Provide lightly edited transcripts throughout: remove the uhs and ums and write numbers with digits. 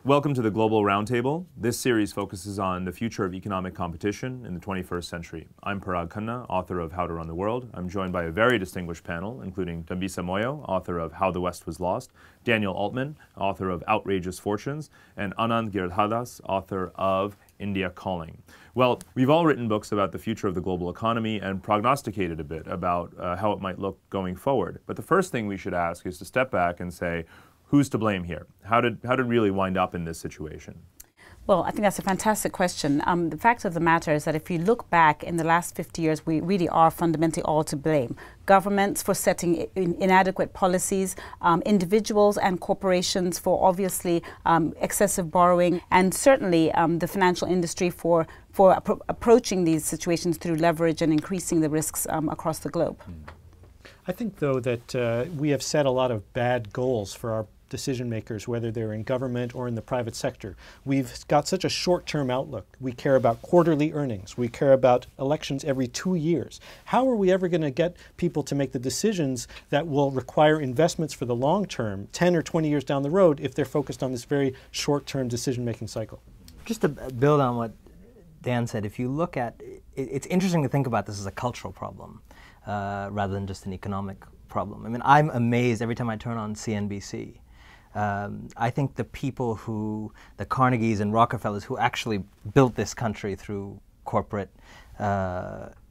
Welcome to the Global Roundtable. This series focuses on the future of economic competition in the 21st century. I'm Parag Khanna, author of How to Run the World. I'm joined by a very distinguished panel, including Dambisa Moyo, author of How the West Was Lost, Daniel Altman, author of Outrageous Fortunes, and Anand Giridharadas, author of India Calling. Well, we've all written books about the future of the global economy and prognosticated a bit about how it might look going forward. But the first thing we should ask is to step back and say, who's to blame here? How did really wind up in this situation? Well, I think that's a fantastic question. The fact of the matter is that if you look back in the last 50 years, we really are fundamentally all to blame. Governments for setting inadequate policies, individuals and corporations for obviously excessive borrowing, and certainly the financial industry for approaching these situations through leverage and increasing the risks across the globe. I think, though, that we have set a lot of bad goals for our decision makers, whether they're in government or in the private sector. We've got such a short-term outlook. We care about quarterly earnings. We care about elections every 2 years. How are we ever going to get people to make the decisions that will require investments for the long term, 10 or 20 years down the road, if they're focused on this very short-term decision-making cycle? Just to build on what Dan said, if you look at, it's interesting to think about this as a cultural problem rather than just an economic problem. I mean, I'm amazed every time I turn on CNBC. I think the people the Carnegies and Rockefellers who actually built this country through corporate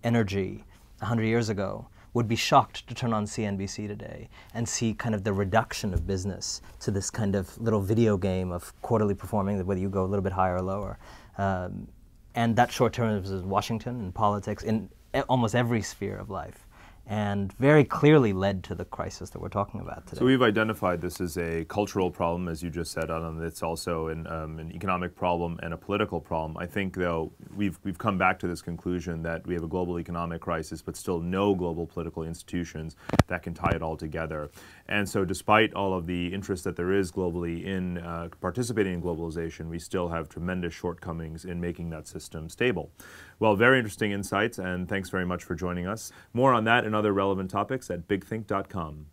energy 100 years ago would be shocked to turn on CNBC today and see kind of the reduction of business to this kind of little video game of quarterly performing, whether you go a little bit higher or lower. And that short-term is Washington and politics in almost every sphere of life, and very clearly led to the crisis that we're talking about today. So we've identified this as a cultural problem, as you just said, and it's also an economic problem and a political problem. I think, though, we've come back to this conclusion that we have a global economic crisis, but still no global political institutions that can tie it all together. And so despite all of the interest that there is globally in participating in globalization, we still have tremendous shortcomings in making that system stable. Well, very interesting insights, and thanks very much for joining us. More on that and other relevant topics at bigthink.com.